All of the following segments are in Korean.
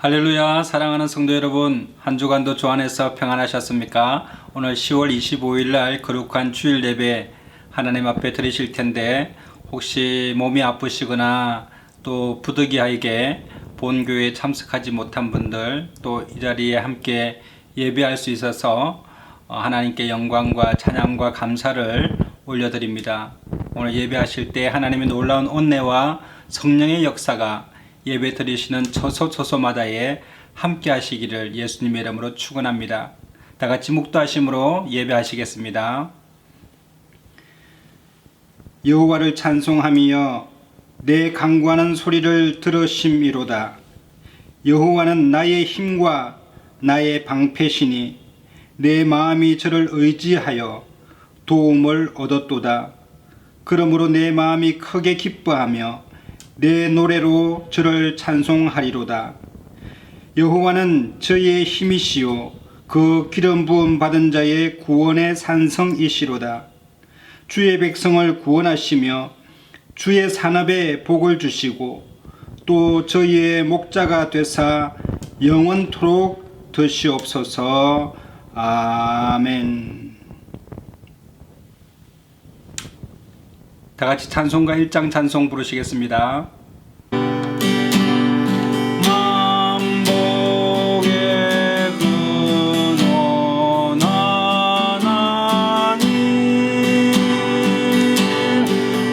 할렐루야. 사랑하는 성도 여러분, 한 주간도 주 안에서 평안하셨습니까? 오늘 10월 25일 날 거룩한 주일 예배 하나님 앞에 드리실 텐데, 혹시 몸이 아프시거나 또 부득이하게 본교회에 참석하지 못한 분들, 또 이 자리에 함께 예배할 수 있어서 하나님께 영광과 찬양과 감사를 올려드립니다. 오늘 예배하실 때 하나님의 놀라운 은혜와 성령의 역사가 예배 드리시는 처소처소마다에 함께 하시기를 예수님의 이름으로 축원합니다. 다 같이 묵도하심으로 예배하시겠습니다. 여호와를 찬송하며 내 간구하는 소리를 들으심이로다. 여호와는 나의 힘과 나의 방패시니 내 마음이 저를 의지하여 도움을 얻었도다. 그러므로 내 마음이 크게 기뻐하며 내 노래로 저를 찬송하리로다. 여호와는 저의 힘이시요 그 기름 부음 받은 자의 구원의 산성이시로다. 주의 백성을 구원하시며 주의 산업에 복을 주시고 또 저희의 목자가 되사 영원토록 드시옵소서. 아멘. 다 같이 찬송가 1장 찬송 부르시겠습니다. 만복의 근원 하나님,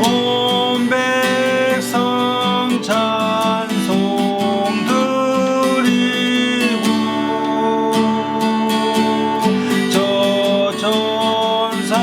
온 백성 찬송 드리고 저 전사여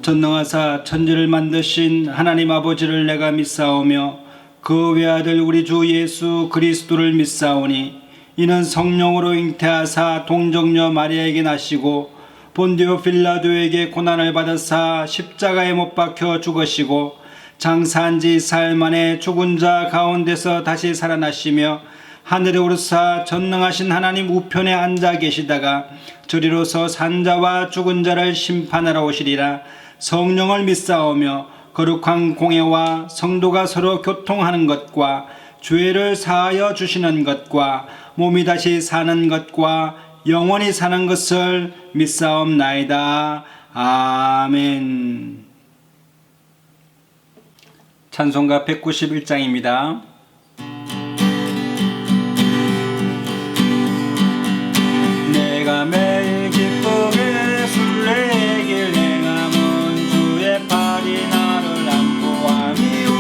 전능하사 천지를 만드신 하나님 아버지를 내가 믿사오며 그 외아들 우리 주 예수 그리스도를 믿사오니 이는 성령으로 잉태하사 동정녀 마리아에게 나시고 본디오 빌라도에게 고난을 받으사 십자가에 못 박혀 죽으시고 장사한 지 사흘 만에 죽은 자 가운데서 다시 살아나시며 하늘에 오르사 전능하신 하나님 우편에 앉아 계시다가 저리로서 산자와 죽은 자를 심판하러 오시리라. 성령을 믿사오며 거룩한 공회와 성도가 서로 교통하는 것과 죄를 사하여 주시는 것과 몸이 다시 사는 것과 영원히 사는 것을 믿사옵나이다. 아멘. 찬송가 191장입니다. 내가 매일 기쁘게 술래길 행함은 주의 팔이 나를 안고 하미오.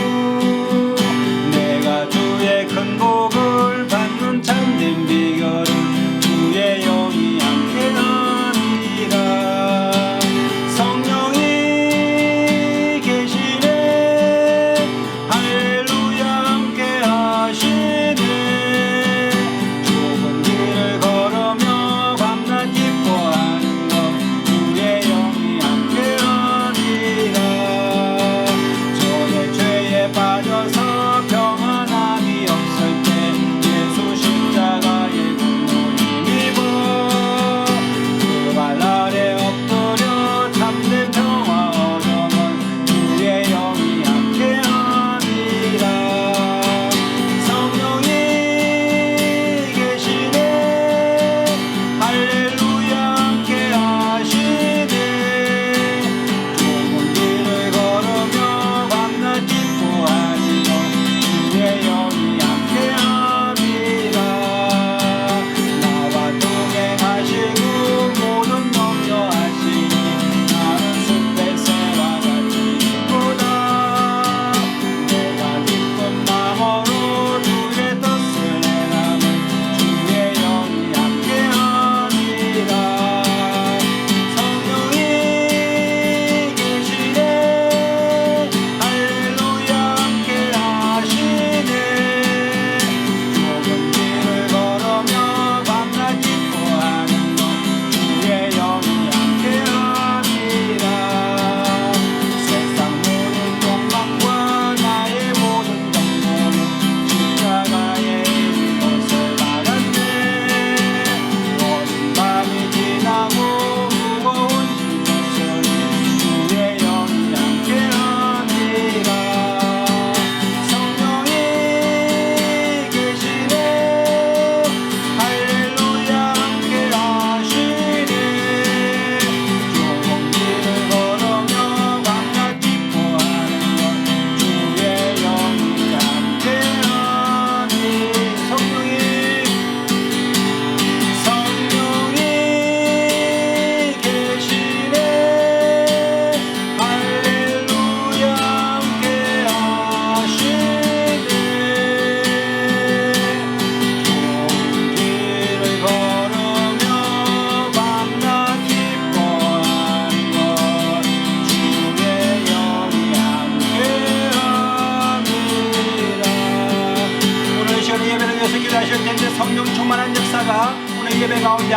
내가 주의 큰 복을 받는 참된 비결은 주의 영이 함께 하니라. 성령이 계시네 할렐루야 함께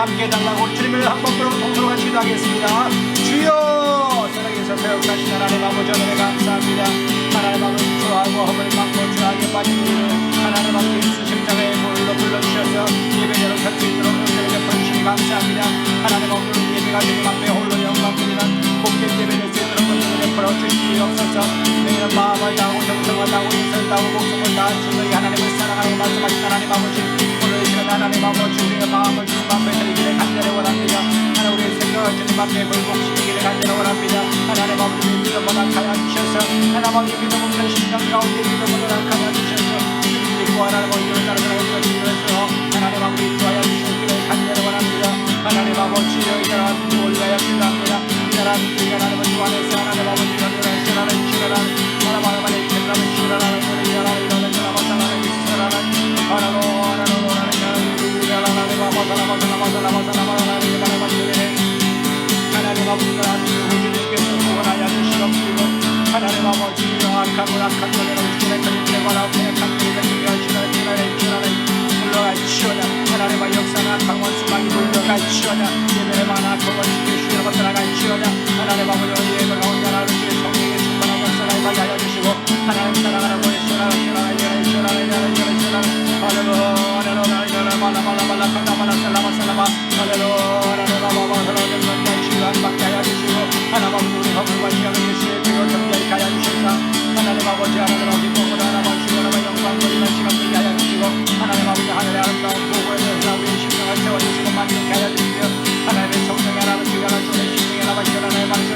함께 해달라고 우리 주님을 한번 부르고 통성으로 같이 기도하겠습니다. 주여 사랑해서 배역하신 하나님 아버지 하나님 감사합니다. 하나님 아버지 주하고 허물을 막고 주하게 빠진 우리를 하나님 아버지 예수 십자가의 보혈로 불러주셔서 예배대로 설 수 있도록 은혜를 베풀으시니 감사합니다. 하나님 아버지 예배가 주님 앞에 홀로 영광 드리는 복된 예배를 드리도록 은혜를 베풀어 주시옵소서. 너희는 마음을 다하고 정성을 다하고 인성을 다하고 목숨을 다하고 너희 하나님을 사랑하고 말씀하신 하나님 아버지 오늘 이 시간 하나님 아버지 우리의 마음을 주님 앞에 드리기를 간절히 원합니다. 하나님 우리의 생각을 주님 앞에 굴복시키기를 간절히 원합니다. 하나님 아버지 우리의 믿음을 낙하여 주셔서 하나님 아버지 믿음 없는 심령 가운데 믿음을 낙하여 주셔서 믿고 하나님 아버지를 따르는 것을 하나님 아버지 인도하여 주시기를 간절히 원합니다. 하나님 아버지 이 나라 올라야 필요합니다. 이 나라 하나님을 주 안에서 하나님 아버지 하나님 시라는 하나님 시라는 시라는 우리 나라 이라는 나라 살아는 시라는 하나로 하나로 하나님 아버지가 주님께서 구원하여 주시옵시고 하나님 아버지 악하고 악한 자들을 주님의 그림에 관하고 약한 그림에 준비하시는 주나라의 물러갈지어다. 하나님의 역사나 강원 수망이 물러갈지어다. 예배를 만하고 지키시는 것들 나갈지어다. 하나님 아버지 예배를 가운데 하나님 성령의 충만한 역사를 임하게 주시고 하나님 사랑하는 우리 하나님 아버지 하나님 아버지 보고도 하나님 아버지 영광 돌리는 시간 되게 하여 주시고 하나님 아버지 하늘의 아름다운 보고에 대해서 우리의 심령을 채워주시고 만족해 하여 주시며 하나님의 성령의 하나님 주여 하나님 심령의 하나님 하나님의 방신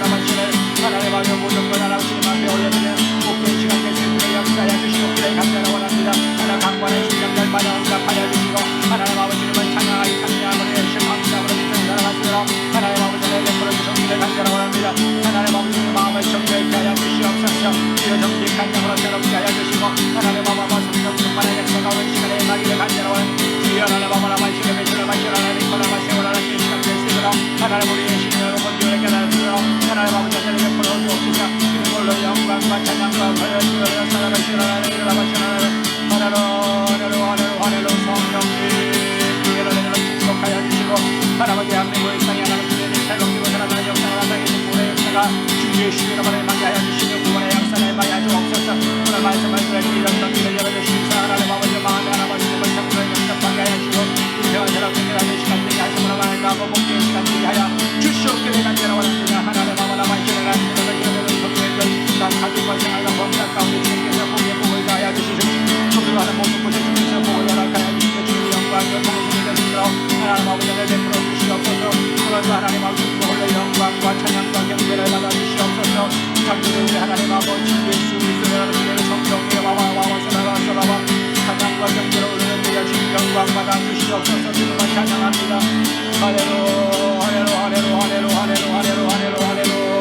하나님 아버지 모든 것 하나님 주님 앞에 올려드리는 복된 시간 될 수 있도록 역사하여 주시고 그래 감사를 원합니다. 하나님 강관의 심령들 마냥 응답하여 주시고 하나님 아버지님을 찬양하기 찬양하는 열심 감사함으로 믿는 살아가시도록 하나님 아버지를 베풀어 주시기를 간절히 원합니다. 하나님 아버지의 마음을 정결케 하여 주시옵소서. 주여 정직한 영으로 새롭게 하여 주시고 하나님 아버지 성령 충만한 역사가 오는 시간에 임하기를 간절히 원합니다. 주여 하나님 아버지 마시게 베풀어 마시라 하나님 거나 마시고 하나님 시간 될 수 있도록 하나님 우리의 신령으로 본주를 깨달으시도록 하나님 아버지 자리를 베풀어 주옵소서. 이걸로 영광과 찬양과 권력을 살아가시라 하나님 일어나시라 하늘로 성령님 주의를 축복하여 주시고 하나님 대한민국의 땅에 하나님 주님의 살롱기고 살아나는 역사가 땅에 구원의 역사가 주의 시대로 임하게 하여 주시며 구원의 역사를 임하게 하여 주옵소서. 오늘 말씀을 들으시고 이런 성기를 열어주시면서 하나님 아버지 마음에 하나님 아버지의 성령을 영접하게 하여 주시고 인생을 새롭게 하는 시간 되게 하시므로 말하고 복된 시간 되게 하여 주시옵기를 간절히 원합니다. 하나님 아버지 마시는 하나님을 이루는 성령을 가족과 생활과 범사 가운데 주님께서 복의 복을 다하여 주시고 주님을 하는 모든 곳에 주님께서 복을 허락하여 주시고 주님의 영광과 통신이 되시도록 하나님 아버지를 베풀어 주시옵소서. 오늘도 하나님 아버지 복을 영광과 찬양과 경배를 받아 주시옵소서. 장로들 하나님 아버지 예수 그리스도의 하나님의 성령의 와와와와사라와사라와 찬양과 경배를 올리는 데 여신 영광 받아 주시옵소서. 주님만 찬양합니다. 할렐루 할렐루 할렐루 할렐루 할렐루 할렐루 할렐루 할렐루 할렐루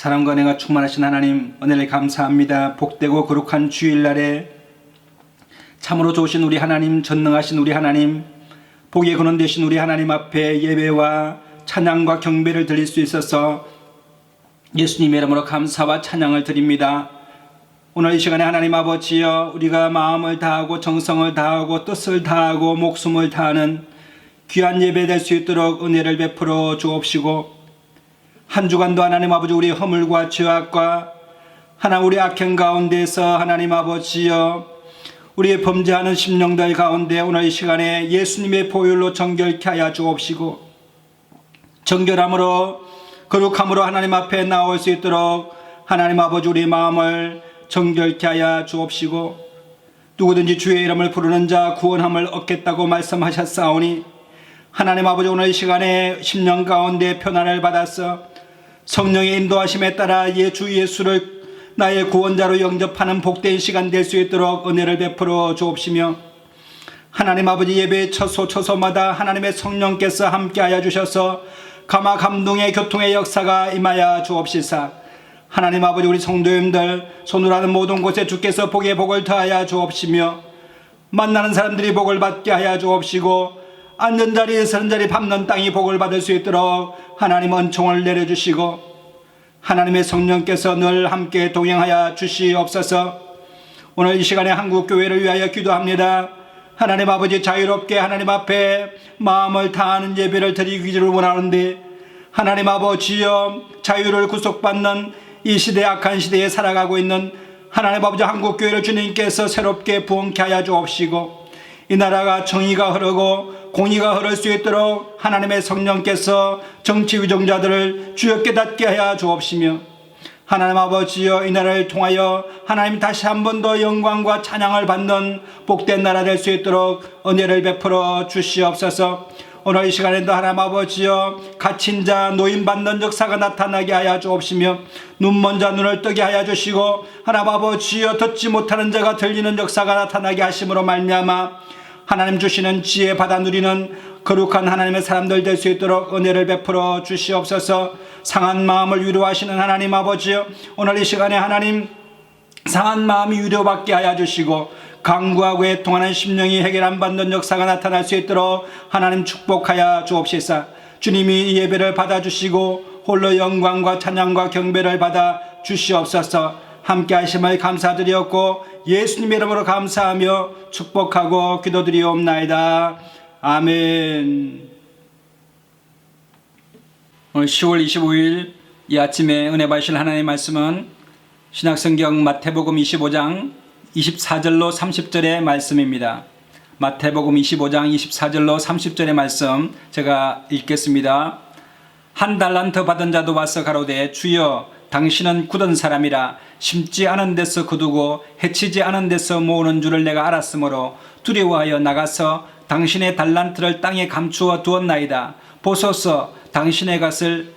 사랑과 은혜가 충만하신 하나님, 은혜를 감사합니다. 복되고 거룩한 주일날에 참으로 좋으신 우리 하나님, 전능하신 우리 하나님, 복의 근원 되신 우리 하나님 앞에 예배와 찬양과 경배를 드릴 수 있어서 예수님의 이름으로 감사와 찬양을 드립니다. 오늘 이 시간에 하나님 아버지여, 우리가 마음을 다하고 정성을 다하고 뜻을 다하고 목숨을 다하는 귀한 예배 될 수 있도록 은혜를 베풀어 주옵시고, 한 주간도 하나님 아버지 우리 허물과 죄악과 하나님 우리 악행 가운데서 하나님 아버지여 우리의 범죄하는 심령들 가운데 오늘 이 시간에 예수님의 보혈로 정결케 하여 주옵시고, 정결함으로 거룩함으로 하나님 앞에 나올 수 있도록 하나님 아버지 우리 마음을 정결케 하여 주옵시고, 누구든지 주의 이름을 부르는 자 구원함을 얻겠다고 말씀하셨사오니 하나님 아버지 오늘 이 시간에 심령 가운데 편안을 받아서 성령의 인도하심에 따라 주 예수를 나의 구원자로 영접하는 복된 시간 될 수 있도록 은혜를 베풀어 주옵시며, 하나님 아버지 예배 처소마다 하나님의 성령께서 함께하여 주셔서 감화 감동의 교통의 역사가 임하여 주옵시사, 하나님 아버지 우리 성도님들 손으로 하는 모든 곳에 주께서 복의 복을 더하여 주옵시며, 만나는 사람들이 복을 받게 하여 주옵시고, 앉은 자리 서는 자리 밟는 땅이 복을 받을 수 있도록 하나님 은총을 내려주시고, 하나님의 성령께서 늘 함께 동행하여 주시옵소서. 오늘 이 시간에 한국교회를 위하여 기도합니다. 하나님 아버지 자유롭게 하나님 앞에 마음을 다하는 예배를 드리기를 원하는데, 하나님 아버지여 자유를 구속받는 이 시대 악한 시대에 살아가고 있는 하나님 아버지 한국교회를 주님께서 새롭게 부흥케 하여 주옵시고, 이 나라가 정의가 흐르고 공의가 흐를 수 있도록 하나님의 성령께서 정치 위정자들을 주여 깨닫게 하여 주옵시며, 하나님 아버지여 이 나라를 통하여 하나님 다시 한 번 더 영광과 찬양을 받는 복된 나라 될 수 있도록 은혜를 베풀어 주시옵소서. 오늘 이 시간에도 하나님 아버지여 갇힌 자 노임 받는 역사가 나타나게 하여 주옵시며, 눈먼 자 눈을 뜨게 하여 주시고, 하나님 아버지여 듣지 못하는 자가 들리는 역사가 나타나게 하심으로 말미암아 하나님 주시는 지혜 받아 누리는 거룩한 하나님의 사람들 될 수 있도록 은혜를 베풀어 주시옵소서. 상한 마음을 위로하시는 하나님 아버지여, 오늘 이 시간에 하나님 상한 마음이 위로받게 하여 주시고, 강구하고 애통하는 심령이 해결 안 받는 역사가 나타날 수 있도록 하나님 축복하여 주옵시사. 주님이 이 예배를 받아주시고 홀로 영광과 찬양과 경배를 받아 주시옵소서. 함께 하심을 감사드리었고 예수님의 이름으로 감사하며 축복하고 기도드리옵나이다. 아멘. 오늘 10월 25일 이 아침에 은혜 받으실 하나님의 말씀은 신약성경 마태복음 25장 24절로 30절의 말씀입니다. 마태복음 25장 24절로 30절의 말씀 제가 읽겠습니다. 한 달란트 받은 자도 와서 가로되 주여 당신은 굳은 사람이라 심지 않은 데서 거두고 해치지 않은 데서 모으는 줄을 내가 알았으므로 두려워하여 나가서 당신의 달란트를 땅에 감추어 두었나이다. 보소서 당신의 것을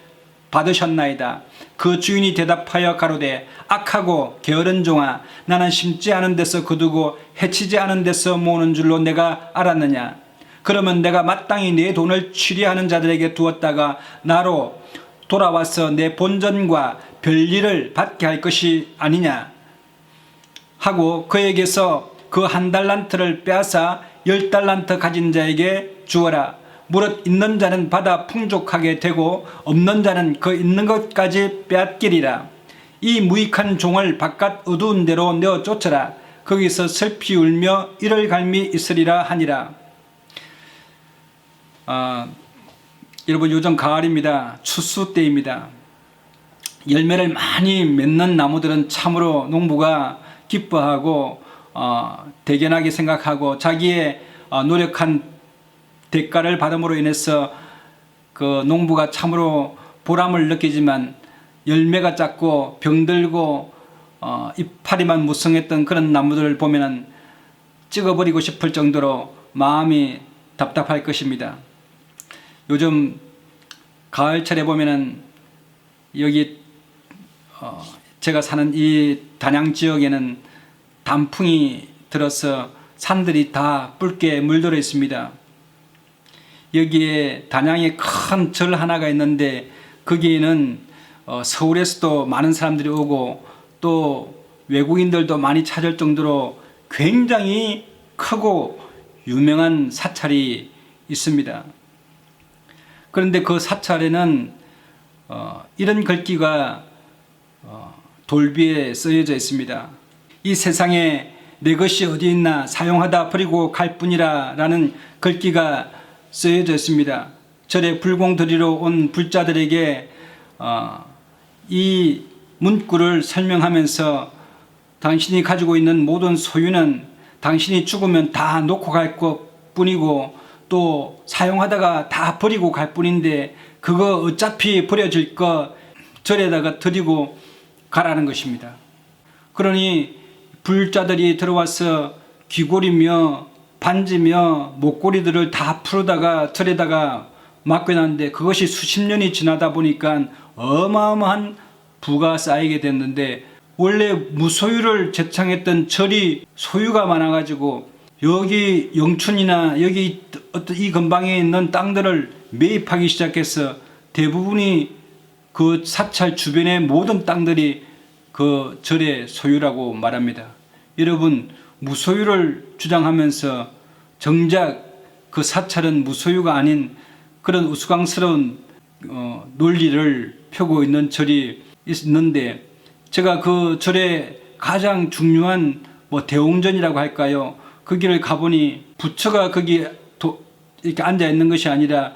받으셨나이다. 그 주인이 대답하여 가로되 악하고 게으른 종아, 나는 심지 않은 데서 거두고 해치지 않은 데서 모으는 줄로 내가 알았느냐. 그러면 내가 마땅히 내 돈을 취리하는 자들에게 두었다가 나로 돌아와서 내 본전과 별일을 받게 할 것이 아니냐 하고 그에게서 그 한 달란트를 빼앗아 10달란트 가진 자에게 주어라. 무릇 있는 자는 받아 풍족하게 되고 없는 자는 그 있는 것까지 빼앗기리라. 이 무익한 종을 바깥 어두운 데로 내어 쫓아라. 거기서 슬피 울며 이를 갈미 있으리라 하니라. 여러분 요즘 가을입니다. 추수 때입니다. 열매를 많이 맺는 나무들은 참으로 농부가 기뻐하고 대견하게 생각하고 자기의 노력한 대가를 받음으로 인해서 그 농부가 참으로 보람을 느끼지만, 열매가 작고 병들고 이파리만 무성했던 그런 나무들을 보면은 찍어버리고 싶을 정도로 마음이 답답할 것입니다. 요즘 가을철에 보면은 여기 제가 사는 이 단양 지역에는 단풍이 들어서 산들이 다 붉게 물들어 있습니다. 여기에 단양에 큰 절 하나가 있는데 거기에는 서울에서도 많은 사람들이 오고 또 외국인들도 많이 찾을 정도로 굉장히 크고 유명한 사찰이 있습니다. 그런데 그 사찰에는 이런 글귀가 돌비에 쓰여져 있습니다. 이 세상에 내 것이 어디 있나 사용하다 버리고 갈 뿐이라 라는 글귀가 쓰여져 있습니다. 절에 불공 드리러 온 불자들에게 이 문구를 설명하면서 당신이 가지고 있는 모든 소유는 당신이 죽으면 다 놓고 갈 것 뿐이고 또 사용하다가 다 버리고 갈 뿐인데 그거 어차피 버려질 거 절에다가 드리고 가라는 것입니다. 그러니 불자들이 들어와서 귀고리며 반지며 목걸이들을 다 풀어다가 절에다가 맡겨놨는데 그것이 수십 년이 지나다 보니까 어마어마한 부가 쌓이게 됐는데 원래 무소유를 제창했던 절이 소유가 많아가지고 여기 영춘이나 여기 어떤 이 근방에 있는 땅들을 매입하기 시작해서 대부분이 그 사찰 주변의 모든 땅들이 그 절의 소유라고 말합니다. 여러분 무소유를 주장하면서 정작 그 사찰은 무소유가 아닌 그런 우스꽝스러운 논리를 펴고 있는 절이 있는데 제가 그 절의 가장 중요한 대웅전이라고 할까요? 거기를 가보니 부처가 거기 이렇게 앉아 있는 것이 아니라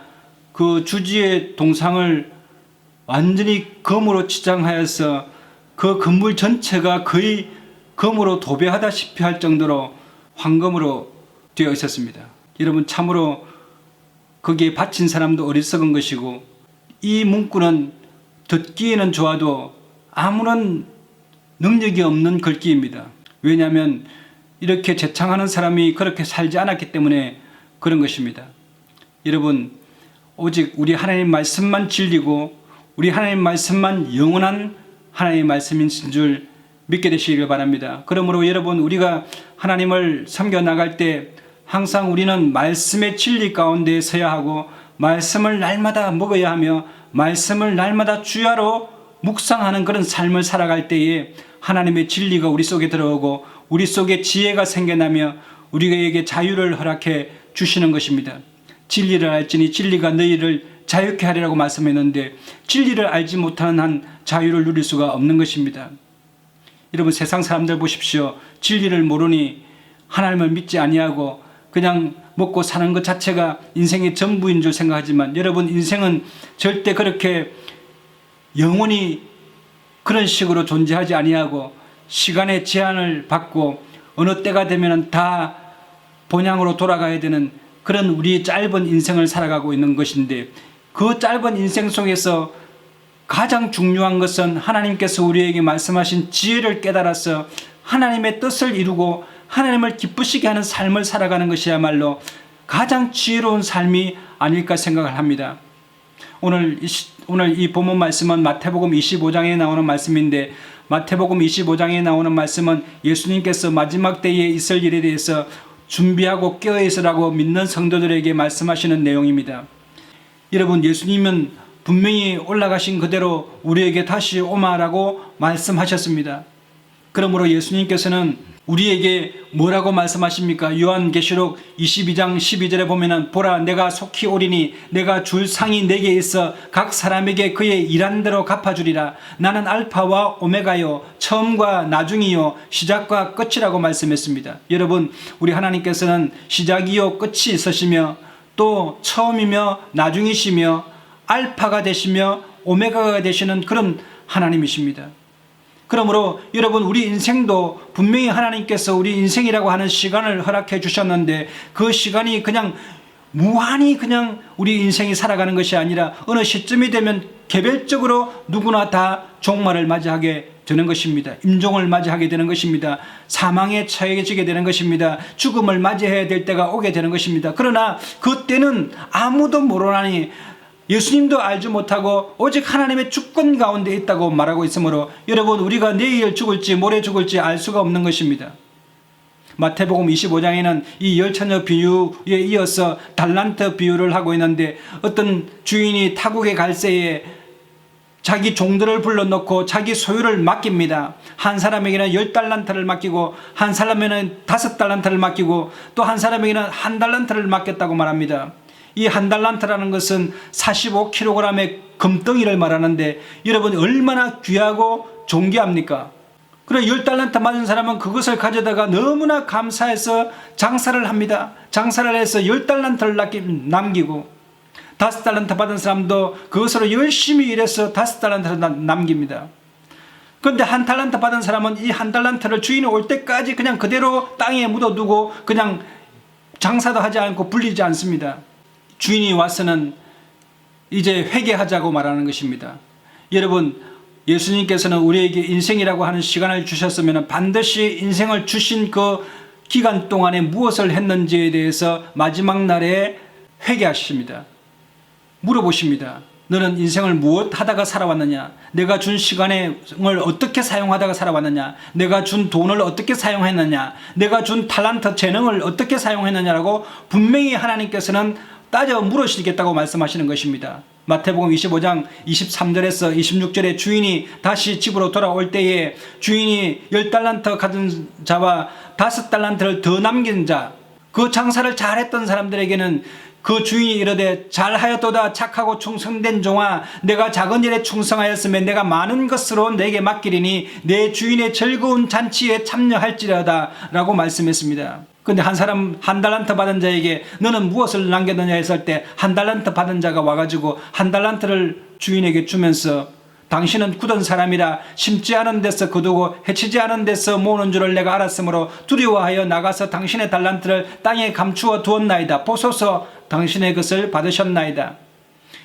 그 주지의 동상을 완전히 금으로 치장하여서 그 건물 전체가 거의 금으로 도배하다시피 할 정도로 황금으로 되어 있었습니다. 여러분 참으로 거기에 바친 사람도 어리석은 것이고 이 문구는 듣기에는 좋아도 아무런 능력이 없는 글귀입니다. 왜냐하면 이렇게 제창하는 사람이 그렇게 살지 않았기 때문에 그런 것입니다. 여러분 오직 우리 하나님 말씀만 진리고 우리 하나님 말씀만 영원한 하나님의 말씀인 줄 믿게 되시길 바랍니다. 그러므로 여러분 우리가 하나님을 섬겨 나갈 때 항상 우리는 말씀의 진리 가운데 서야 하고 말씀을 날마다 먹어야 하며 말씀을 날마다 주야로 묵상하는 그런 삶을 살아갈 때에 하나님의 진리가 우리 속에 들어오고 우리 속에 지혜가 생겨나며 우리에게 자유를 허락해 주시는 것입니다. 진리를 알지니 진리가 너희를 자유케 하리라고 말씀했는데 진리를 알지 못하는 한 자유를 누릴 수가 없는 것입니다. 여러분 세상 사람들 보십시오. 진리를 모르니 하나님을 믿지 아니하고 그냥 먹고 사는 것 자체가 인생의 전부인 줄 생각하지만 여러분 인생은 절대 그렇게 영원히 그런 식으로 존재하지 아니하고 시간의 제한을 받고 어느 때가 되면 다 본향으로 돌아가야 되는 그런 우리 짧은 인생을 살아가고 있는 것인데 그 짧은 인생 속에서 가장 중요한 것은 하나님께서 우리에게 말씀하신 지혜를 깨달아서 하나님의 뜻을 이루고 하나님을 기쁘시게 하는 삶을 살아가는 것이야말로 가장 지혜로운 삶이 아닐까 생각을 합니다. 오늘 이 본문 말씀은 마태복음 25장에 나오는 말씀인데 마태복음 25장에 나오는 말씀은 예수님께서 마지막 때에 있을 일에 대해서 준비하고 깨어있으라고 믿는 성도들에게 말씀하시는 내용입니다. 여러분 예수님은 분명히 올라가신 그대로 우리에게 다시 오마라고 말씀하셨습니다. 그러므로 예수님께서는 우리에게 뭐라고 말씀하십니까? 요한계시록 22장 12절에 보면은 보라 내가 속히 오리니 내가 줄 상이 내게 있어 각 사람에게 그의 일한 대로 갚아주리라. 나는 알파와 오메가요 처음과 나중이요 시작과 끝이라고 말씀했습니다. 여러분 우리 하나님께서는 시작이요 끝이 있으시며 또 처음이며 나중이시며 알파가 되시며 오메가가 되시는 그런 하나님이십니다. 그러므로 여러분 우리 인생도 분명히 하나님께서 우리 인생이라고 하는 시간을 허락해 주셨는데 그 시간이 그냥 무한히 그냥 우리 인생이 살아가는 것이 아니라 어느 시점이 되면 개별적으로 누구나 다 종말을 맞이하게 되는 것입니다. 임종을 맞이하게 되는 것입니다. 사망에 처해지게 되는 것입니다. 죽음을 맞이해야 될 때가 오게 되는 것입니다. 그러나 그때는 아무도 모르나니 예수님도 알지 못하고 오직 하나님의 주권 가운데 있다고 말하고 있으므로 여러분 우리가 내일 죽을지 모레 죽을지 알 수가 없는 것입니다. 마태복음 25장에는 이 열처녀 비유에 이어서 달란트 비유를 하고 있는데 어떤 주인이 타국에 갈 새에 자기 종들을 불러놓고 자기 소유를 맡깁니다. 한 사람에게는 10달란트를 맡기고 한 사람에게는 5달란트를 맡기고 또 한 사람에게는 1달란트를 맡겼다고 말합니다. 이 1달란트라는 것은 45kg의 금덩이를 말하는데 여러분 얼마나 귀하고 존귀합니까? 그래 10달란트 맞은 사람은 그것을 가져다가 너무나 감사해서 장사를 합니다. 장사를 해서 10달란트를 남기고 5달란트 받은 사람도 그것으로 열심히 일해서 5달란트를 남깁니다. 그런데 1달란트 받은 사람은 이 1달란트를 주인이 올 때까지 그냥 그대로 땅에 묻어두고 그냥 장사도 하지 않고 불리지 않습니다. 주인이 와서는 이제 회개하자고 말하는 것입니다. 여러분 예수님께서는 우리에게 인생이라고 하는 시간을 주셨으면 반드시 인생을 주신 그 기간 동안에 무엇을 했는지에 대해서 마지막 날에 회개하십니다. 물어보십니다. 너는 인생을 무엇 하다가 살아왔느냐? 내가 준 시간을 어떻게 사용하다가 살아왔느냐? 내가 준 돈을 어떻게 사용했느냐? 내가 준 탤런트 재능을 어떻게 사용했느냐라고 분명히 하나님께서는 따져 물으시겠다고 말씀하시는 것입니다. 마태복음 25장 23절에서 26절에 주인이 다시 집으로 돌아올 때에 주인이 10달란트 가진 자와 5달란트를 더 남긴 자, 그 장사를 잘했던 사람들에게는 그 주인이 이르되 잘하였도다 착하고 충성된 종아, 내가 작은 일에 충성하였으면 내가 많은 것으로 내게 맡기리니 내 주인의 즐거운 잔치에 참여할지라다 라고 말씀했습니다. 근데 한 사람 1달란트 받은 자에게 너는 무엇을 남겼느냐 했을 때 1달란트 받은 자가 와가지고 1달란트를 주인에게 주면서 당신은 굳은 사람이라 심지 않은 데서 거두고 해치지 않은 데서 모으는 줄을 내가 알았으므로 두려워하여 나가서 당신의 달란트를 땅에 감추어 두었나이다. 보소서 당신의 것을 받으셨나이다.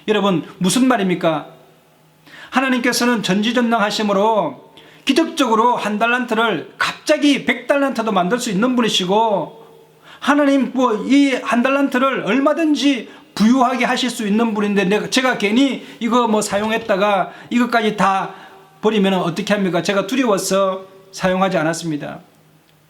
여러분 무슨 말입니까? 하나님께서는 전지전능하심으로 기적적으로 1달란트를 갑자기 100달란트도 만들 수 있는 분이시고 하나님 이 1달란트를 얼마든지 부유하게 하실 수 있는 분인데 제가 괜히 이거 사용했다가 이것까지 다 버리면 어떻게 합니까? 제가 두려워서 사용하지 않았습니다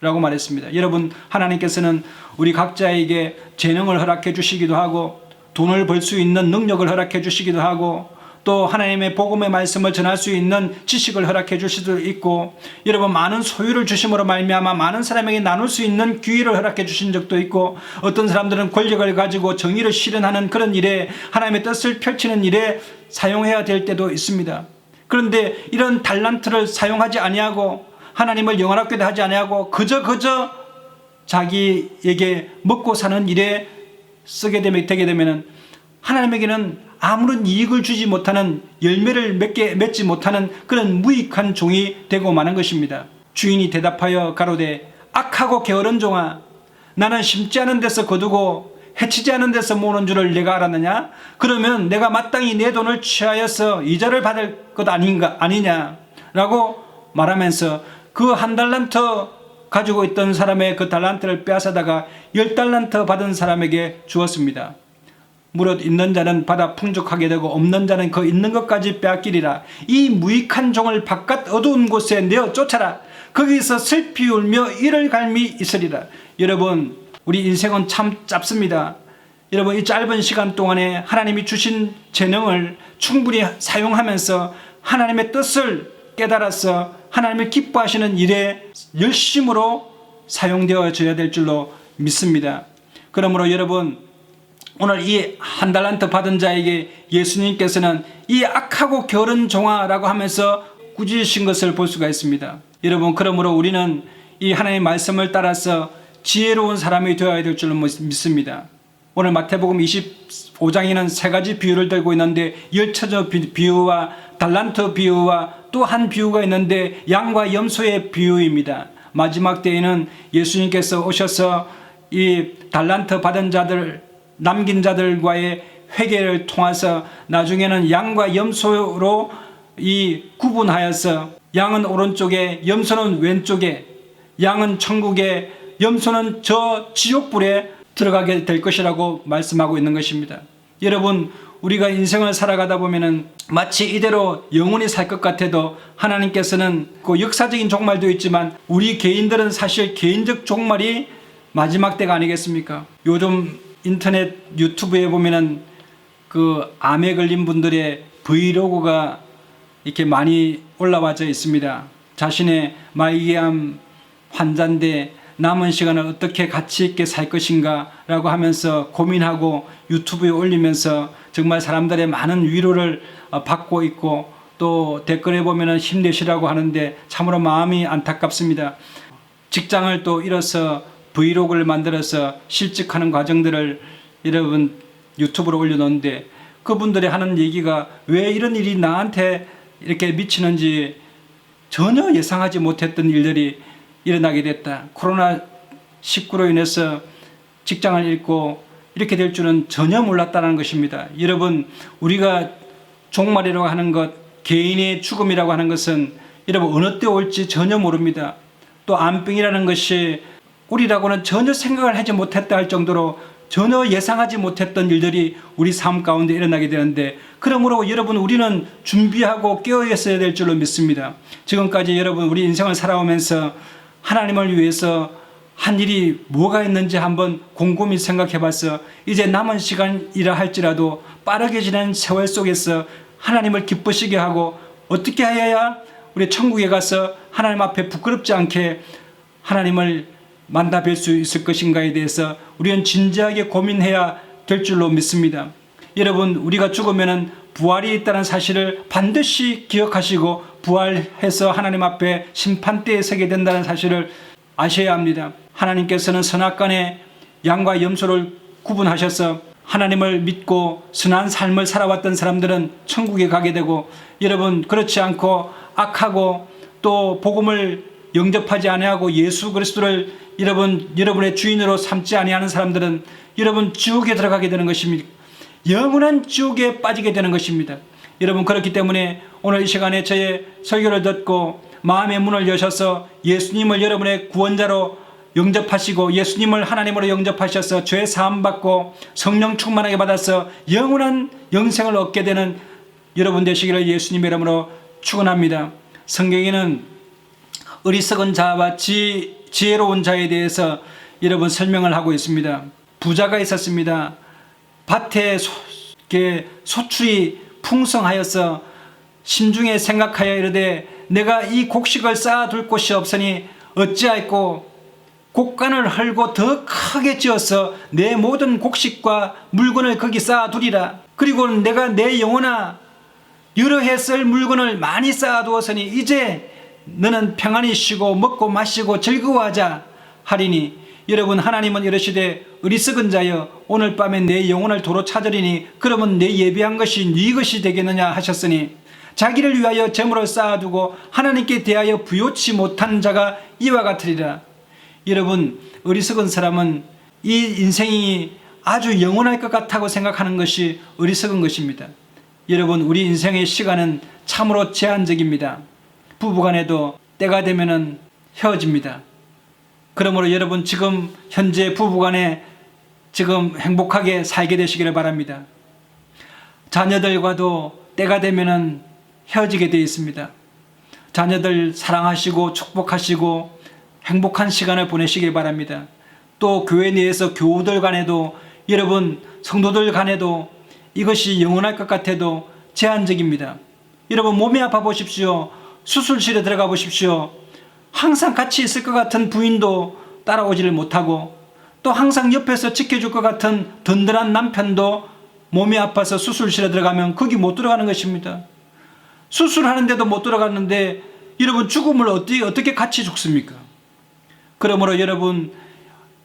라고 말했습니다. 여러분 하나님께서는 우리 각자에게 재능을 허락해 주시기도 하고 돈을 벌 수 있는 능력을 허락해 주시기도 하고 또 하나님의 복음의 말씀을 전할 수 있는 지식을 허락해 주실 수도 있고 여러분 많은 소유를 주심으로 말미암아 많은 사람에게 나눌 수 있는 기회를 허락해 주신 적도 있고 어떤 사람들은 권력을 가지고 정의를 실현하는 그런 일에 하나님의 뜻을 펼치는 일에 사용해야 될 때도 있습니다. 그런데 이런 달란트를 사용하지 아니하고 하나님을 영원하게 하지 아니하고 그저 자기에게 먹고 사는 일에 쓰게 되게 되면 하나님에게는 아무런 이익을 주지 못하는 열매를 맺지 못하는 그런 무익한 종이 되고 마는 것입니다. 주인이 대답하여 가로되 악하고 게으른 종아, 나는 심지 않은 데서 거두고 해치지 않은 데서 모으는 줄을 내가 알았느냐? 그러면 내가 마땅히 내 돈을 취하여서 이자를 받을 것 아니냐? 라고 말하면서 그 1달란트 가지고 있던 사람의 그 달란트를 빼앗아다가 10달란트 받은 사람에게 주었습니다. 무릇 있는 자는 받아 풍족하게 되고 없는 자는 그 있는 것까지 빼앗기리라. 이 무익한 종을 바깥 어두운 곳에 내어 쫓아라. 거기서 슬피 울며 이를 갈미 있으리라. 여러분 우리 인생은 참 짧습니다. 여러분 이 짧은 시간 동안에 하나님이 주신 재능을 충분히 사용하면서 하나님의 뜻을 깨달아서 하나님을 기뻐하시는 일에 열심으로 사용되어져야 될 줄로 믿습니다. 그러므로 여러분 오늘 이 1달란트 받은 자에게 예수님께서는 이 악하고 게으른 종아라고 하면서 꾸짖으신 것을 볼 수가 있습니다. 여러분 그러므로 우리는 이 하나님의 말씀을 따라서 지혜로운 사람이 되어야 될 줄로 믿습니다. 오늘 마태복음 25장에는 3가지 비유를 들고 있는데 열처저 비유와 달란트 비유와 또 한 비유가 있는데 양과 염소의 비유입니다. 마지막 때에는 예수님께서 오셔서 이 달란트 받은 자들 남긴 자들과의 회개를 통해서 나중에는 양과 염소로 이 구분하여서 양은 오른쪽에 염소는 왼쪽에 양은 천국에 염소는 저 지옥불에 들어가게 될 것이라고 말씀하고 있는 것입니다. 여러분 우리가 인생을 살아가다 보면은 마치 이대로 영원히 살 것 같아도 하나님께서는 그 역사적인 종말도 있지만 우리 개인들은 사실 개인적 종말이 마지막 때가 아니겠습니까? 요즘 인터넷 유튜브에 보면은 그 암에 걸린 분들의 브이로그가 이렇게 많이 올라와져 있습니다. 자신의 말기암 환자인데 남은 시간을 어떻게 가치 있게 살 것인가 라고 하면서 고민하고 유튜브에 올리면서 정말 사람들의 많은 위로를 받고 있고, 또 댓글에 보면은 힘내시라고 하는데 참으로 마음이 안타깝습니다. 직장을 또 잃어서 브이로그를 만들어서 실직하는 과정들을 여러분 유튜브로 올려놓는데, 그분들이 하는 얘기가 왜 이런 일이 나한테 이렇게 미치는지 전혀 예상하지 못했던 일들이 일어나게 됐다. 코로나19로 인해서 직장을 잃고 이렇게 될 줄은 전혀 몰랐다는 것입니다. 여러분, 우리가 종말이라고 하는 것, 개인의 죽음이라고 하는 것은 여러분 어느 때 올지 전혀 모릅니다. 또 암병이라는 것이 우리라고는 전혀 생각을 하지 못했다 할 정도로 전혀 예상하지 못했던 일들이 우리 삶 가운데 일어나게 되는데, 그러므로 여러분 우리는 준비하고 깨어 있어야 될 줄로 믿습니다. 지금까지 여러분 우리 인생을 살아오면서 하나님을 위해서 한 일이 뭐가 있는지 한번 곰곰이 생각해 봤어. 이제 남은 시간이라 할지라도 빠르게 지난 세월 속에서 하나님을 기쁘시게 하고 어떻게 하여야 우리 천국에 가서 하나님 앞에 부끄럽지 않게 하나님을 만나 뵐 수 있을 것인가에 대해서 우리는 진지하게 고민해야 될 줄로 믿습니다. 여러분, 우리가 죽으면 부활이 있다는 사실을 반드시 기억하시고 부활해서 하나님 앞에 심판대에 서게 된다는 사실을 아셔야 합니다. 하나님께서는 선악간에 양과 염소를 구분하셔서 하나님을 믿고 선한 삶을 살아왔던 사람들은 천국에 가게 되고, 여러분 그렇지 않고 악하고 또 복음을 영접하지 아니하고 예수 그리스도를 여러분의 주인으로 삼지 아니하는 사람들은 여러분 지옥에 들어가게 되는 것입니다. 영원한 지옥에 빠지게 되는 것입니다. 여러분, 그렇기 때문에 오늘 이 시간에 저의 설교를 듣고 마음의 문을 여셔서 예수님을 여러분의 구원자로 영접하시고 예수님을 하나님으로 영접하셔서 죄 사함 받고 성령 충만하게 받아서 영원한 영생을 얻게 되는 여러분 되시기를 예수님의 이름으로 축원합니다. 성경에는 어리석은 자와 지혜로운 자에 대해서 여러분 설명을 하고 있습니다. 부자가 있었습니다. 밭에 소출이 풍성하여서 심중에 생각하여 이르되 내가 이 곡식을 쌓아둘 곳이 없으니 어찌하였고 곡간을 헐고 더 크게 지어서 내 모든 곡식과 물건을 거기 쌓아두리라. 그리고 내가 내 영혼아 여러 해 쓸 물건을 많이 쌓아두었으니 이제 너는 평안히 쉬고 먹고 마시고 즐거워하자 하리니, 여러분 하나님은 이르시되 어리석은 자여 오늘 밤에 내 영혼을 도로 찾으리니 그러면 내 예비한 것이 네 것이 되겠느냐 하셨으니, 자기를 위하여 재물을 쌓아두고 하나님께 대하여 부요치 못한 자가 이와 같으리라. 여러분, 어리석은 사람은 이 인생이 아주 영원할 것 같다고 생각하는 것이 어리석은 것입니다. 여러분, 우리 인생의 시간은 참으로 제한적입니다. 부부간에도 때가 되면은 헤어집니다. 그러므로 여러분 지금 현재 부부간에 지금 행복하게 살게 되시기를 바랍니다. 자녀들과도 때가 되면은 헤어지게 되어 있습니다. 자녀들 사랑하시고 축복하시고 행복한 시간을 보내시길 바랍니다. 또 교회 내에서 교우들 간에도, 여러분 성도들 간에도 이것이 영원할 것 같아도 제한적입니다. 여러분 몸이 아파 보십시오. 수술실에 들어가 보십시오. 항상 같이 있을 것 같은 부인도 따라오지를 못하고, 또 항상 옆에서 지켜줄 것 같은 든든한 남편도 몸이 아파서 수술실에 들어가면 거기 못 들어가는 것입니다. 수술하는데도 못 들어갔는데 여러분 죽음을 어떻게 같이 죽습니까? 그러므로 여러분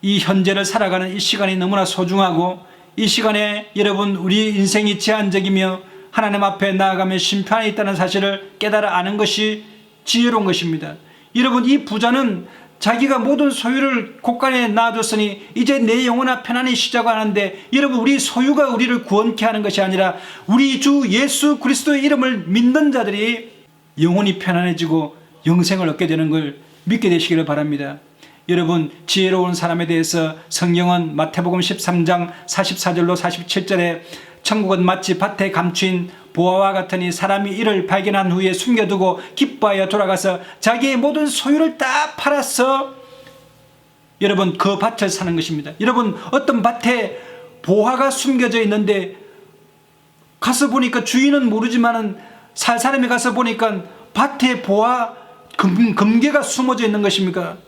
이 현재를 살아가는 이 시간이 너무나 소중하고, 이 시간에 여러분 우리 인생이 제한적이며 하나님 앞에 나아가며 심판이 있다는 사실을 깨달아 아는 것이 지혜로운 것입니다. 여러분, 이 부자는 자기가 모든 소유를 곳간에 놔뒀으니 이제 내 영혼아 편안히 쉬자고 하는데, 여러분 우리 소유가 우리를 구원케 하는 것이 아니라 우리 주 예수 그리스도의 이름을 믿는 자들이 영혼이 편안해지고 영생을 얻게 되는 걸 믿게 되시기를 바랍니다. 여러분, 지혜로운 사람에 대해서 성경은 마태복음 13장 44절로 47절에 천국은 마치 밭에 감추인 보화와 같으니 사람이 이를 발견한 후에 숨겨두고 기뻐하여 돌아가서 자기의 모든 소유를 다 팔아서 여러분 그 밭을 사는 것입니다. 여러분, 어떤 밭에 보화가 숨겨져 있는데 가서 보니까 주인은 모르지만은 살 사람이 가서 보니까 밭에 보화 금괴가 숨어져 있는 것입니까?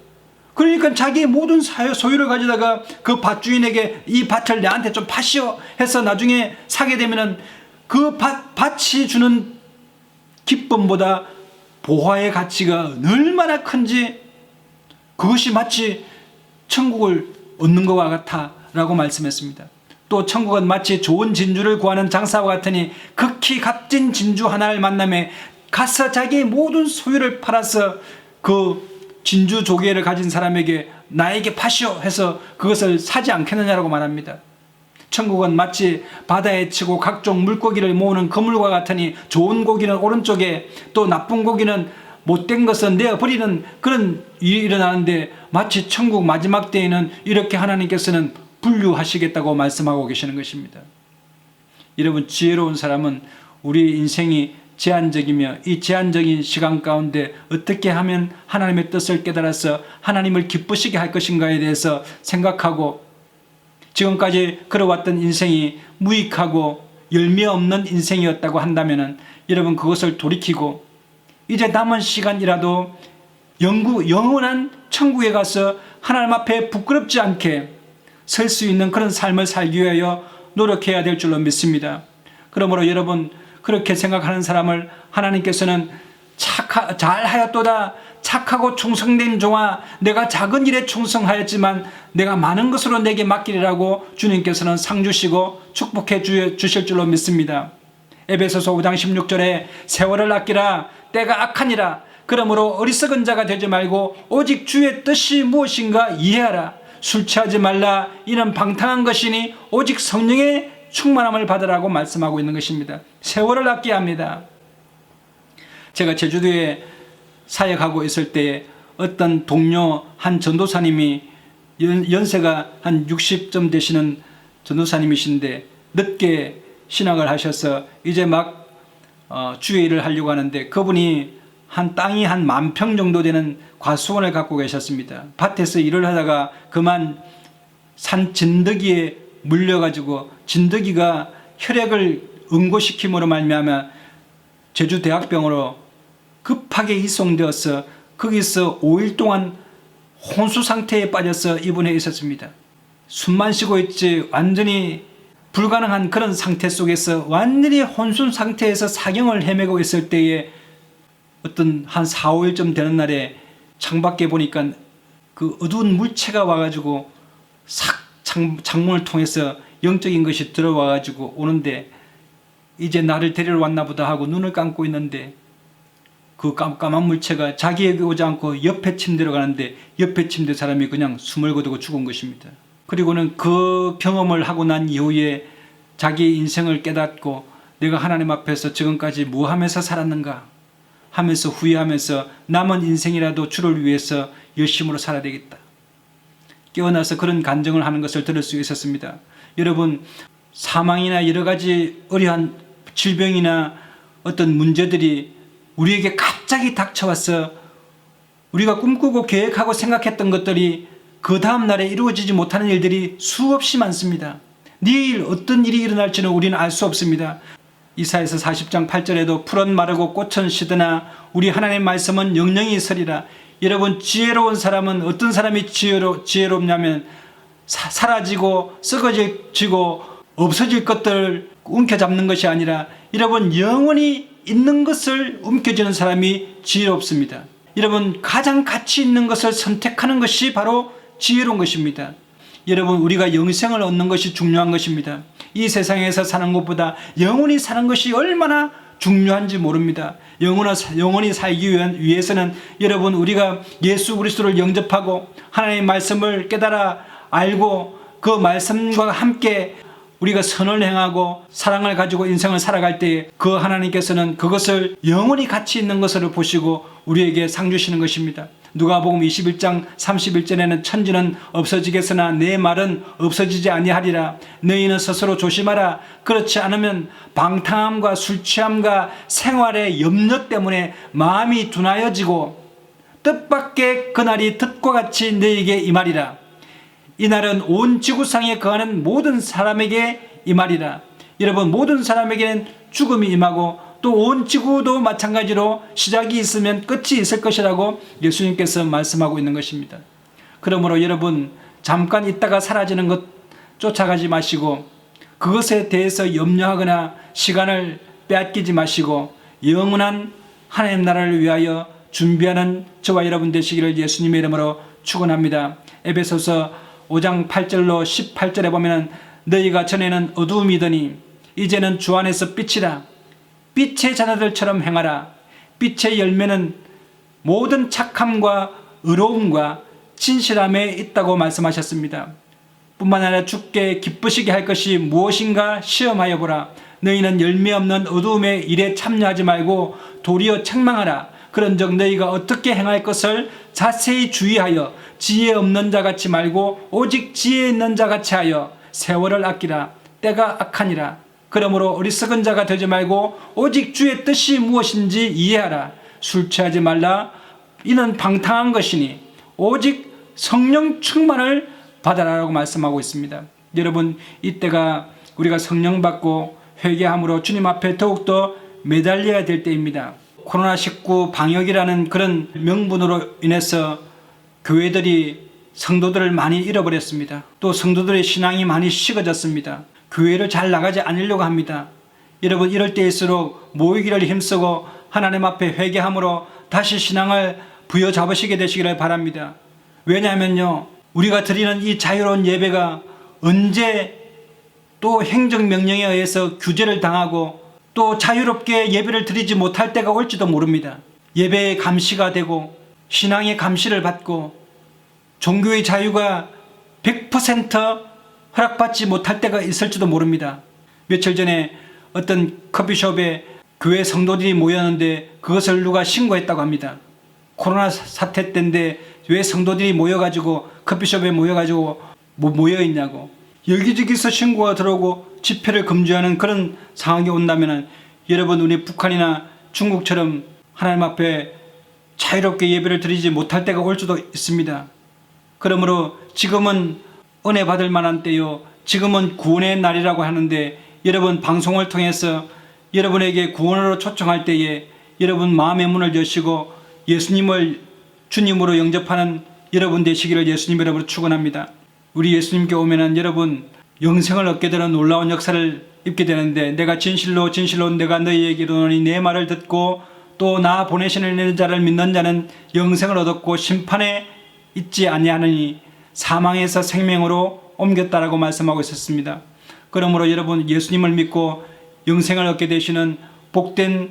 그러니까 자기의 모든 소유를 가져다가 그 밭 주인에게 이 밭을 내한테 좀 파시오 해서 나중에 사게 되면은 그 밭이 주는 기쁨보다 보화의 가치가 얼마나 큰지, 그것이 마치 천국을 얻는 것과 같다라고 말씀했습니다. 또 천국은 마치 좋은 진주를 구하는 장사와 같으니 극히 값진 진주 하나를 만남에 가서 자기의 모든 소유를 팔아서 그 진주 조개를 가진 사람에게 나에게 파시오 해서 그것을 사지 않겠느냐라고 말합니다. 천국은 마치 바다에 치고 각종 물고기를 모으는 그물과 같으니 좋은 고기는 오른쪽에 또 나쁜 고기는 못된 것은 내어버리는 그런 일이 일어나는데, 마치 천국 마지막 때에는 이렇게 하나님께서는 분류하시겠다고 말씀하고 계시는 것입니다. 여러분, 지혜로운 사람은 우리 인생이 제한적이며 이 제한적인 시간 가운데 어떻게 하면 하나님의 뜻을 깨달아서 하나님을 기쁘시게 할 것인가에 대해서 생각하고, 지금까지 걸어왔던 인생이 무익하고 열매 없는 인생이었다고 한다면 여러분, 그것을 돌이키고 이제 남은 시간이라도 영원한 천국에 가서 하나님 앞에 부끄럽지 않게 설 수 있는 그런 삶을 살기 위하여 노력해야 될 줄로 믿습니다. 그러므로 여러분, 그렇게 생각하는 사람을 하나님께서는 잘하였도다, 착하고 충성된 종아, 내가 작은 일에 충성하였지만 내가 많은 것으로 내게 맡기리라고 주님께서는 상 주시고 축복해 주실 줄로 믿습니다. 에베소서 5장 16절에 세월을 아끼라, 때가 악하니라. 그러므로 어리석은 자가 되지 말고 오직 주의 뜻이 무엇인가 이해하라. 술 취하지 말라, 이는 방탕한 것이니 오직 성령의 충만함을 받으라고 말씀하고 있는 것입니다. 세월을 아껴야 합니다. 제가 제주도에 사역하고 있을 때 어떤 동료 한 전도사님이 연세가 한 60점 되시는 전도사님이신데 늦게 신학을 하셔서 이제 막 주의 일을 하려고 하는데, 그분이 땅이 한 10,000평 정도 되는 과수원을 갖고 계셨습니다. 밭에서 일을 하다가 그만 산 진드기에 물려가지고 진드기가 혈액을 응고시킴으로 말미암아 제주대학병원으로 급하게 이송되어서 거기서 5일 동안 혼수 상태에 빠져서 입원해 있었습니다. 숨만 쉬고 있지 완전히 불가능한 그런 상태 속에서 완전히 혼수 상태에서 사경을 헤매고 있을 때에 어떤 한 4, 5일쯤 되는 날에 창밖에 보니까 그 어두운 물체가 와가지고 싹 창문을 통해서 영적인 것이 들어와가지고 오는데, 이제 나를 데리러 왔나 보다 하고 눈을 감고 있는데 그 까만 물체가 자기에게 오지 않고 옆에 침대로 가는데 옆에 침대 사람이 그냥 숨을 거두고 죽은 것입니다. 그리고는 그 경험을 하고 난 이후에 자기의 인생을 깨닫고 내가 하나님 앞에서 지금까지 뭐 하면서 살았는가 하면서 후회하면서 남은 인생이라도 주를 위해서 열심으로 살아야 되겠다 깨어나서 그런 간증을 하는 것을 들을 수 있었습니다. 여러분, 사망이나 여러 가지 어려운 질병이나 어떤 문제들이 우리에게 갑자기 닥쳐와서 우리가 꿈꾸고 계획하고 생각했던 것들이 그 다음 날에 이루어지지 못하는 일들이 수없이 많습니다. 내일 어떤 일이 일어날지는 우리는 알 수 없습니다. 이사야서 40장 8절에도 풀은 마르고 꽃은 시드나 우리 하나님의 말씀은 영영이 서리라. 여러분, 지혜로운 사람은 어떤 사람이 지혜롭냐면 사라지고 썩어지고 없어질 것들을 움켜잡는 것이 아니라 여러분, 영원히 있는 것을 움켜쥐는 사람이 지혜롭습니다. 여러분, 가장 가치 있는 것을 선택하는 것이 바로 지혜로운 것입니다. 여러분, 우리가 영생을 얻는 것이 중요한 것입니다. 이 세상에서 사는 것보다 영원히 사는 것이 얼마나 중요한지 모릅니다. 영원히 살기 위해서는 여러분, 우리가 예수 그리스도를 영접하고 하나님의 말씀을 깨달아 알고 그 말씀과 함께 우리가 선을 행하고 사랑을 가지고 인생을 살아갈 때 그 하나님께서는 그것을 영원히 가치 있는 것으로 보시고 우리에게 상 주시는 것입니다. 누가복음 21장 31절에는 천지는 없어지겠으나 내 말은 없어지지 아니하리라. 너희는 스스로 조심하라. 그렇지 않으면 방탕함과 술취함과 생활의 염려 때문에 마음이 둔하여지고 뜻밖의 그날이 뜻과 같이 너희에게 임하리라. 이날은 온 지구상에 거하는 모든 사람에게 임하리라. 여러분, 모든 사람에게는 죽음이 임하고 또 온 지구도 마찬가지로 시작이 있으면 끝이 있을 것이라고 예수님께서 말씀하고 있는 것입니다. 그러므로 여러분, 잠깐 있다가 사라지는 것 쫓아가지 마시고 그것에 대해서 염려하거나 시간을 빼앗기지 마시고 영원한 하나님 나라를 위하여 준비하는 저와 여러분 되시기를 예수님의 이름으로 축원합니다. 에베소서 5장 8절로 18절에 보면 너희가 전에는 어두움이더니 이제는 주 안에서 빛이라. 빛의 자녀들처럼 행하라. 빛의 열매는 모든 착함과 의로움과 진실함에 있다고 말씀하셨습니다. 뿐만 아니라 주께 기쁘시게 할 것이 무엇인가 시험하여 보라. 너희는 열매 없는 어두움의 일에 참여하지 말고 도리어 책망하라. 그런즉 너희가 어떻게 행할 것을 자세히 주의하여 지혜 없는 자같이 말고 오직 지혜 있는 자같이 하여 세월을 아끼라. 때가 악하니라. 그러므로 어리석은 자가 되지 말고 오직 주의 뜻이 무엇인지 이해하라. 술 취하지 말라. 이는 방탕한 것이니 오직 성령 충만을 받아라라고 말씀하고 있습니다. 여러분, 이때가 우리가 성령 받고 회개함으로 주님 앞에 더욱더 매달려야 될 때입니다. 코로나19 방역이라는 그런 명분으로 인해서 교회들이 성도들을 많이 잃어버렸습니다. 또 성도들의 신앙이 많이 식어졌습니다. 교회를 잘 나가지 않으려고 합니다. 여러분, 이럴 때일수록 모이기를 힘쓰고 하나님 앞에 회개함으로 다시 신앙을 부여잡으시게 되시기를 바랍니다. 왜냐하면요, 우리가 드리는 이 자유로운 예배가 언제 또 행정명령에 의해서 규제를 당하고 또 자유롭게 예배를 드리지 못할 때가 올지도 모릅니다. 예배의 감시가 되고 신앙의 감시를 받고 종교의 자유가 100% 허락받지 못할 때가 있을지도 모릅니다. 며칠 전에 어떤 커피숍에 교회 성도들이 모였는데 그것을 누가 신고했다고 합니다. 코로나 사태 때인데 왜 성도들이 모여가지고 커피숍에 모여가지고 모여있냐고. 여기저기서 신고가 들어오고 집회를 금지하는 그런 상황이 온다면 여러분, 우리 북한이나 중국처럼 하나님 앞에 자유롭게 예배를 드리지 못할 때가 올 수도 있습니다. 그러므로 지금은 은혜 받을 만한 때요, 지금은 구원의 날이라고 하는데 여러분, 방송을 통해서 여러분에게 구원으로 초청할 때에 여러분 마음의 문을 여시고 예수님을 주님으로 영접하는 여러분 되시기를 예수님 이름으로 축원합니다. 우리 예수님께 오면은 여러분 영생을 얻게 되는 놀라운 역사를 입게 되는데, 내가 진실로 내가 너희에게 이르노니 내 말을 듣고 또 나 보내시는 자를 믿는 자는 영생을 얻었고 심판에 있지 아니하느니 사망에서 생명으로 옮겼다라고 말씀하고 있었습니다. 그러므로 여러분, 예수님을 믿고 영생을 얻게 되시는 복된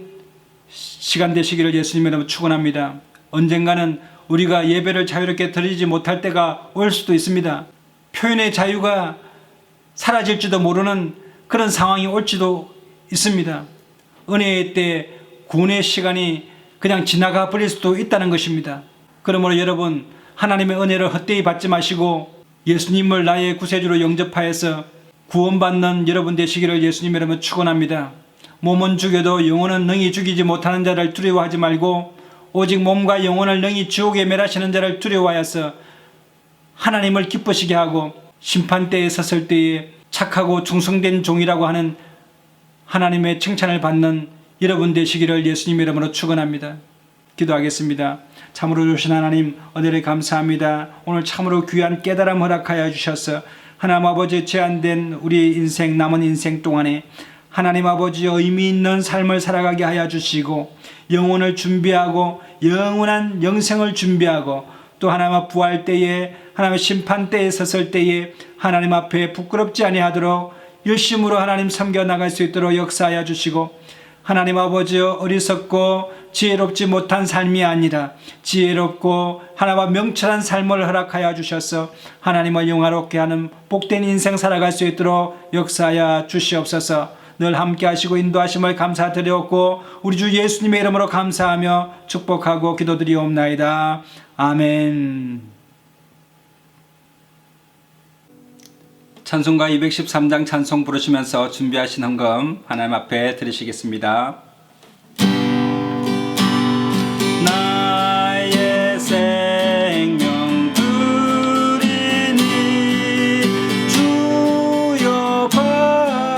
시간 되시기를 예수님 이름으로 축원합니다. 언젠가는 우리가 예배를 자유롭게 드리지 못할 때가 올 수도 있습니다. 표현의 자유가 사라질지도 모르는 그런 상황이 올지도 있습니다. 은혜의 때 구원의 시간이 그냥 지나가 버릴 수도 있다는 것입니다. 그러므로 여러분, 하나님의 은혜를 헛되이 받지 마시고 예수님을 나의 구세주로 영접하여서 구원받는 여러분 되시기를 예수님 이름으로 축원합니다. 몸은 죽여도 영혼은 능히 죽이지 못하는 자를 두려워하지 말고 오직 몸과 영혼을 능히 지옥에 멸하시는 자를 두려워하여서 하나님을 기쁘시게 하고 심판대에 섰을 때에 착하고 충성된 종이라고 하는 하나님의 칭찬을 받는 여러분 되시기를 예수님 이름으로 축원합니다. 기도하겠습니다. 참으로 주신 하나님, 은혜를 감사합니다. 오늘 참으로 귀한 깨달음 허락하여 주셔서 하나님 아버지, 제한된 우리 인생, 남은 인생 동안에 하나님 아버지 의미 있는 삶을 살아가게 하여 주시고 영혼을 준비하고 영원한 영생을 준비하고 또 하나님 앞 부활 때에 하나님의 심판 때에 섰을 때에 하나님 앞에 부끄럽지 아니하도록 열심으로 하나님 섬겨 나갈 수 있도록 역사하여 주시고, 하나님 아버지 어리석고 지혜롭지 못한 삶이 아니라 지혜롭고 하나님과 명철한 삶을 허락하여 주셔서 하나님을 영화롭게 하는 복된 인생 살아갈 수 있도록 역사하여 주시옵소서. 늘 함께 하시고 인도하심을 감사드렸고 우리 주 예수님의 이름으로 감사하며 축복하고 기도드리옵나이다. 아멘. 찬송가 213장 찬송 부르시면서 준비하신 헌금 하나님 앞에 드리시겠습니다. 나의 생명 드리니 주여 받아주소서.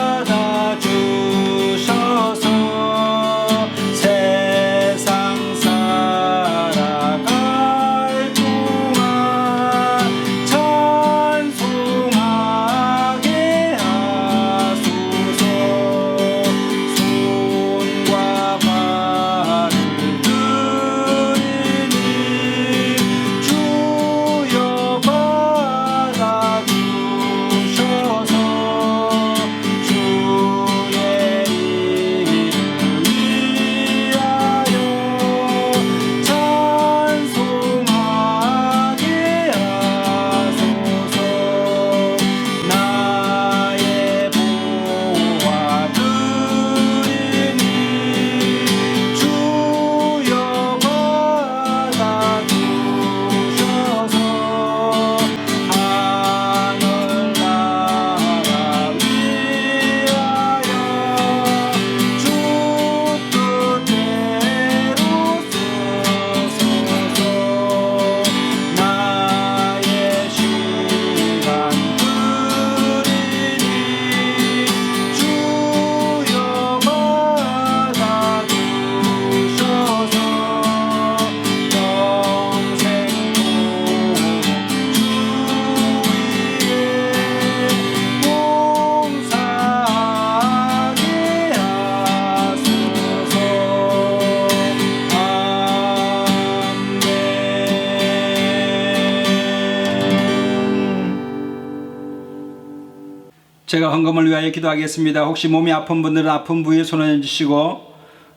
제가 헌금을 위하여 기도하겠습니다. 혹시 몸이 아픈 분들은 아픈 부위에 손을 얹으시고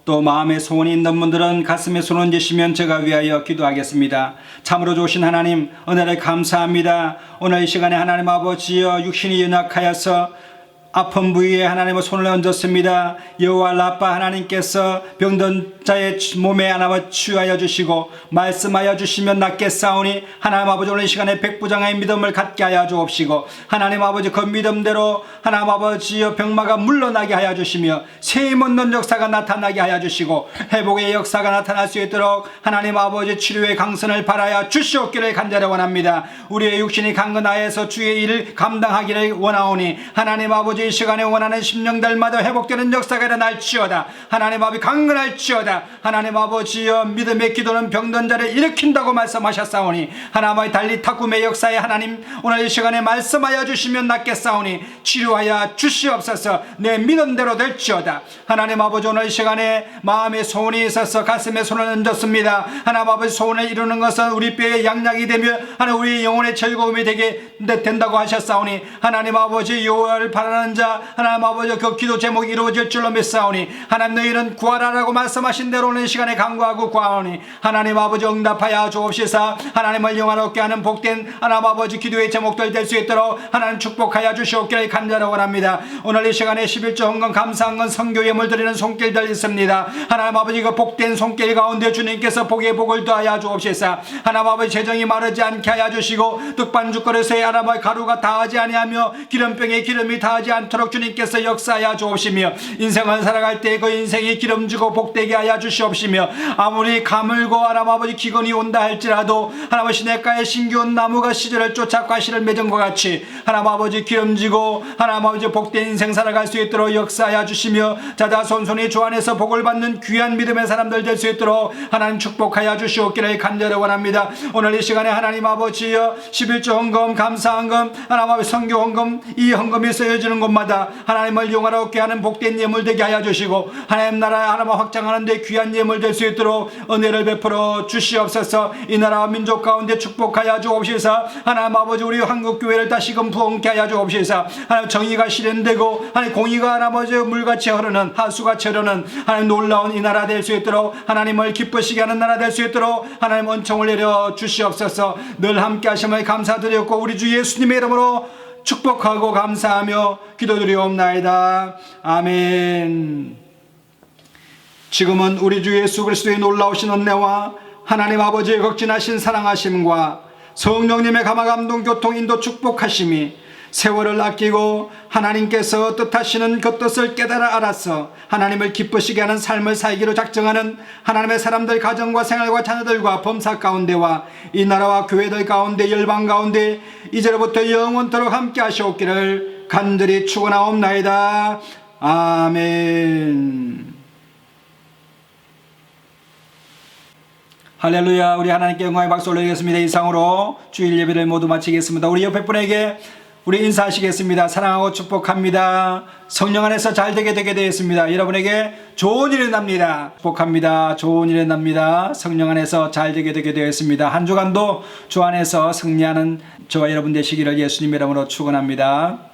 또 마음에 소원이 있는 분들은 가슴에 손을 얹으시면 제가 위하여 기도하겠습니다. 참으로 좋으신 하나님, 은혜를 감사합니다. 오늘 이 시간에 하나님 아버지여 육신이 연약하여서 아픈 부위에 하나님의 손을 얹었습니다. 여호와 라파 하나님께서 병든 자의 몸에 하나님을 치유하여 주시고 말씀하여 주시면 낫겠사오니 하나님 아버지 오늘 이 시간에 백부장의 믿음을 갖게 하여 주옵시고 하나님 아버지 그 믿음대로 하나님 아버지여 병마가 물러나게 하여 주시며 세임 얻는 역사가 나타나게 하여 주시고 회복의 역사가 나타날 수 있도록 하나님 아버지 치료의 강선을 바라여 주시옵기를 간절히 원합니다. 우리의 육신이 강건하여서 주의 일을 감당하기를 원하오니 하나님 아버지 이 시간에 원하는 심령들마다 회복되는 역사가 일어날지어다. 하나님 아버지 강건할지어다. 하나님 아버지여 믿음의 기도는 병든 자를 일으킨다고 말씀하셨사오니 하나님 아버지 달리 탁구의 역사에 하나님 오늘 이 시간에 말씀하여 주시면 낫겠사오니 치료하여 주시옵소서. 내 믿음대로 될지어다. 하나님 아버지 오늘 이 시간에 마음에 소원이 있어서 가슴에 손을 얹었습니다. 하나님 아버지 소원을 이루는 것은 우리 뼈의 양약이 되며 하나님 우리 영혼의 즐거움이 되게 된다고 하셨사오니 하나님 아버지 요를 바라는 자 하나님 아버지 그 기도 제목이 이루어질 줄로 믿사오니 하나님 너희는 구하라라고 말씀하신 대로 오늘 시간에 간구하고 구하오니 하나님 아버지 응답하여 주옵시사. 하나님을 영화롭게 하는 복된 하나님 아버지 기도의 제목들 될 수 있도록 하나님 축복하여 주시옵기를 간절히 원합니다. 오늘 이 시간에 11조 헌금 감사헌금 선교 예물 드리는 손길들 있습니다. 하나님 아버지 그 복된 손길 가운데 주님께서 복의 복을 더하여 주옵시사. 하나님 아버지 재정이 마르지 않게 하여 주시고 뚝반죽 그릇에 하나님 아버지 가루가 다하지 아니하며 기름병에 기름이 다하지 않도록 주님께서 역사하여 주옵시며 인생을 살아갈 때 그 인생이 기름지고 복되게 하여 주시옵시며 아무리 가물고 하나님 아버지 기근이 온다 할지라도 하나님 아버지 시냇가에 신기온 나무가 시절을 쫓아 과실을 맺은 것 같이 하나님 아버지 기름지고 하나님 아버지 복된 인생 살아갈 수 있도록 역사하여 주시며 자자손손이 주 안에서 복을 받는 귀한 믿음의 사람들 될 수 있도록 하나님 축복하여 주시옵기를 간절히 원합니다. 오늘 이 시간에 하나님 아버지여 11조 헌금 감사헌금 하나님 아버지 선교 헌금 이 헌금이 쓰여지는 곳마다 하나님을 영화롭게 하는 복된 예물 되게 하여 주시고 하나님 나라 하나님 확장하는 데 귀한 예물 될 수 있도록 은혜를 베풀어 주시옵소서. 이 나라와 민족 가운데 축복하여 주옵시사. 하나님 아버지 우리 한국교회를 다시금 부흥케 하여 주옵시사. 하나님 정의가 실현되고 하나님 공의가 하나님 아버지 물같이 흐르는 하수같이 흐르는 하나님 놀라운 이 나라 될 수 있도록 하나님을 기쁘시게 하는 나라 될 수 있도록 하나님 은총을 내려 주시옵소서. 늘 함께 하심을 감사드렸고 우리 주 예수님의 이름으로 축복하고 감사하며 기도드리옵나이다. 아멘. 지금은 우리 주 예수 그리스도의 놀라우신 은혜와 하나님 아버지의 극진하신 사랑하심과 성령님의 감화감동 교통 인도 축복하심이 세월을 아끼고 하나님께서 뜻하시는 그 뜻을 깨달아 알아서 하나님을 기쁘시게 하는 삶을 살기로 작정하는 하나님의 사람들 가정과 생활과 자녀들과 범사 가운데와 이 나라와 교회들 가운데 열방 가운데 이제로부터 영원토록 함께 하시옵기를 간절히 축원하옵나이다. 아멘. 할렐루야. 우리 하나님께 영광의 박수 올리겠습니다. 이상으로 주일 예배를 모두 마치겠습니다. 우리 옆에 분에게 우리 인사하시겠습니다. 사랑하고 축복합니다. 성령 안에서 잘 되게 되었습니다. 여러분에게 좋은 일이 납니다. 축복합니다. 좋은 일이 납니다. 성령 안에서 잘 되게 되었습니다. 한 주간도 주 안에서 승리하는 저와 여러분 되시기를 예수님 이름으로 축원합니다.